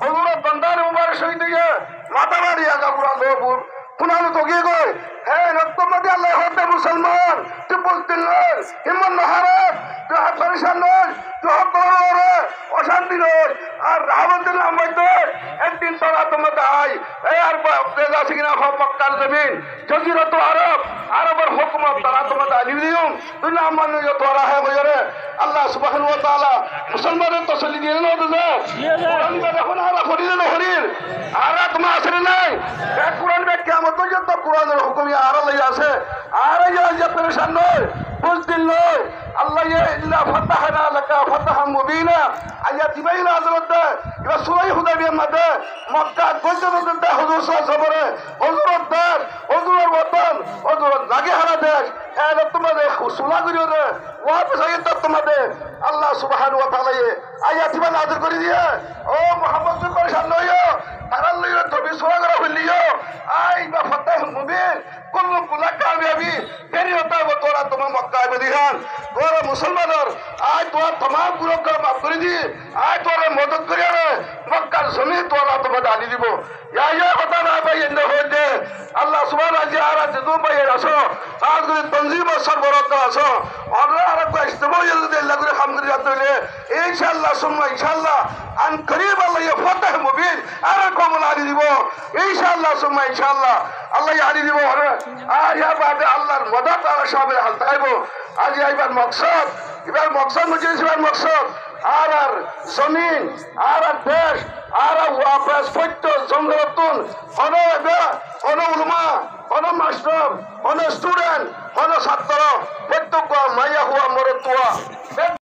হজুরের বন্দার উমার শহীদ মাথা বাড়ি আগা পুরা লোপুর পুনানো তো গিয়ে গই হ্যাঁ রক্তমতি আল্লাহ হতে মুসলমান তুই বলতেন নয় হিমন নহারত তুই হাত পরিশান নয় তুই হক অশান্তি নয় আর রাহমতুল আমতো একদিন তোরা তোমাদের আই এই আর তেজ আছে কিনা সব মক্কার জমিন জজিরত আরব আরবের হুকুমত তারা তোমাদের আনি দিও তুই না মান্য তোরা হ্যাঁ বজরে আল্লাহ সুবহানাহু ওয়া তাআলা মুসলমানের তসল্লি দিয়ে না তো কোরআন দেখুন আর হরির হরির আর তোমার আসলে নাই এক কোরআন বে কিয়ামত পর্যন্ত কোরআনের হুকুম আর লইয়া আছে আর ইয়া পেরেশান নয় বুঝদিন নয় আল্লাহ ইল্লা ফাতাহনা লাকা ফাতাহাম মুবিনা আয়া দিবাইনা হযরত ইবা সূরা হুদাইবিয়ার মধ্যে মক্কা পর্যন্ত হুজুর সাল্লাল্লাহু আলাইহি হযরত দার হযুরের ওতন হযরত লাগে হারা দেশ এর তোমাদের সুলা করিও রে ওয়াপস আইত তোমাদের আল্লাহ সুবহানাহু ওয়া তাআলা আয়া দিবা নাযিল করে দিয়ে ও মুহাম্মদ তুমি পরেশান নইও তারা লইয়া তবে সোয়া করা হইলিও আই বা ফাতাহুল মুবিন কুল্লু কুলা কামিয়াবি ফেরি হতা হবো তোরা তোমার মক্কায় মদিনান তোরা মুসলমানের আজ তোর तमाम গুনাহ মাফ করে দি আজ তোরা মদত করিয়া রে মক্কার জমিন তোরা তোমাদের আনি দিব ইয়া কথা না ভাই এন্ড হইতে আল্লাহ সুবহানাহু ওয়া তাআলা যদু ভাই আসো আজ করে তনজিম সরবরাহ আসো আল্লাহ আর কো ইস্তেমা যদি আল্লাহ করে কাম করে যাতে হলে ইনশাআল্লাহ সুম্মা ইনশাআল্লাহ আন করিব আল্লাহ ফাতাহ মুবিন আর কমল আনি দিব ইনশাআল্লাহ সুম্মা ইনশাআল্লাহ আল্লাহ আনি দিব আর ইয়া বাদে আল্লাহর মদত আর সবের হাল তাইবো আজ এইবার মকসদ এবার মকসদ মুজিবার মকসদ আর জমিন আর দেশ আর ওয়াপস ফট্ট জঙ্গলতুন অন উলমা অন মাস্টার অন স্টুডেন্ট অন ছাত্র প্রত্যেক মাইয়া হুয়া মরতুয়া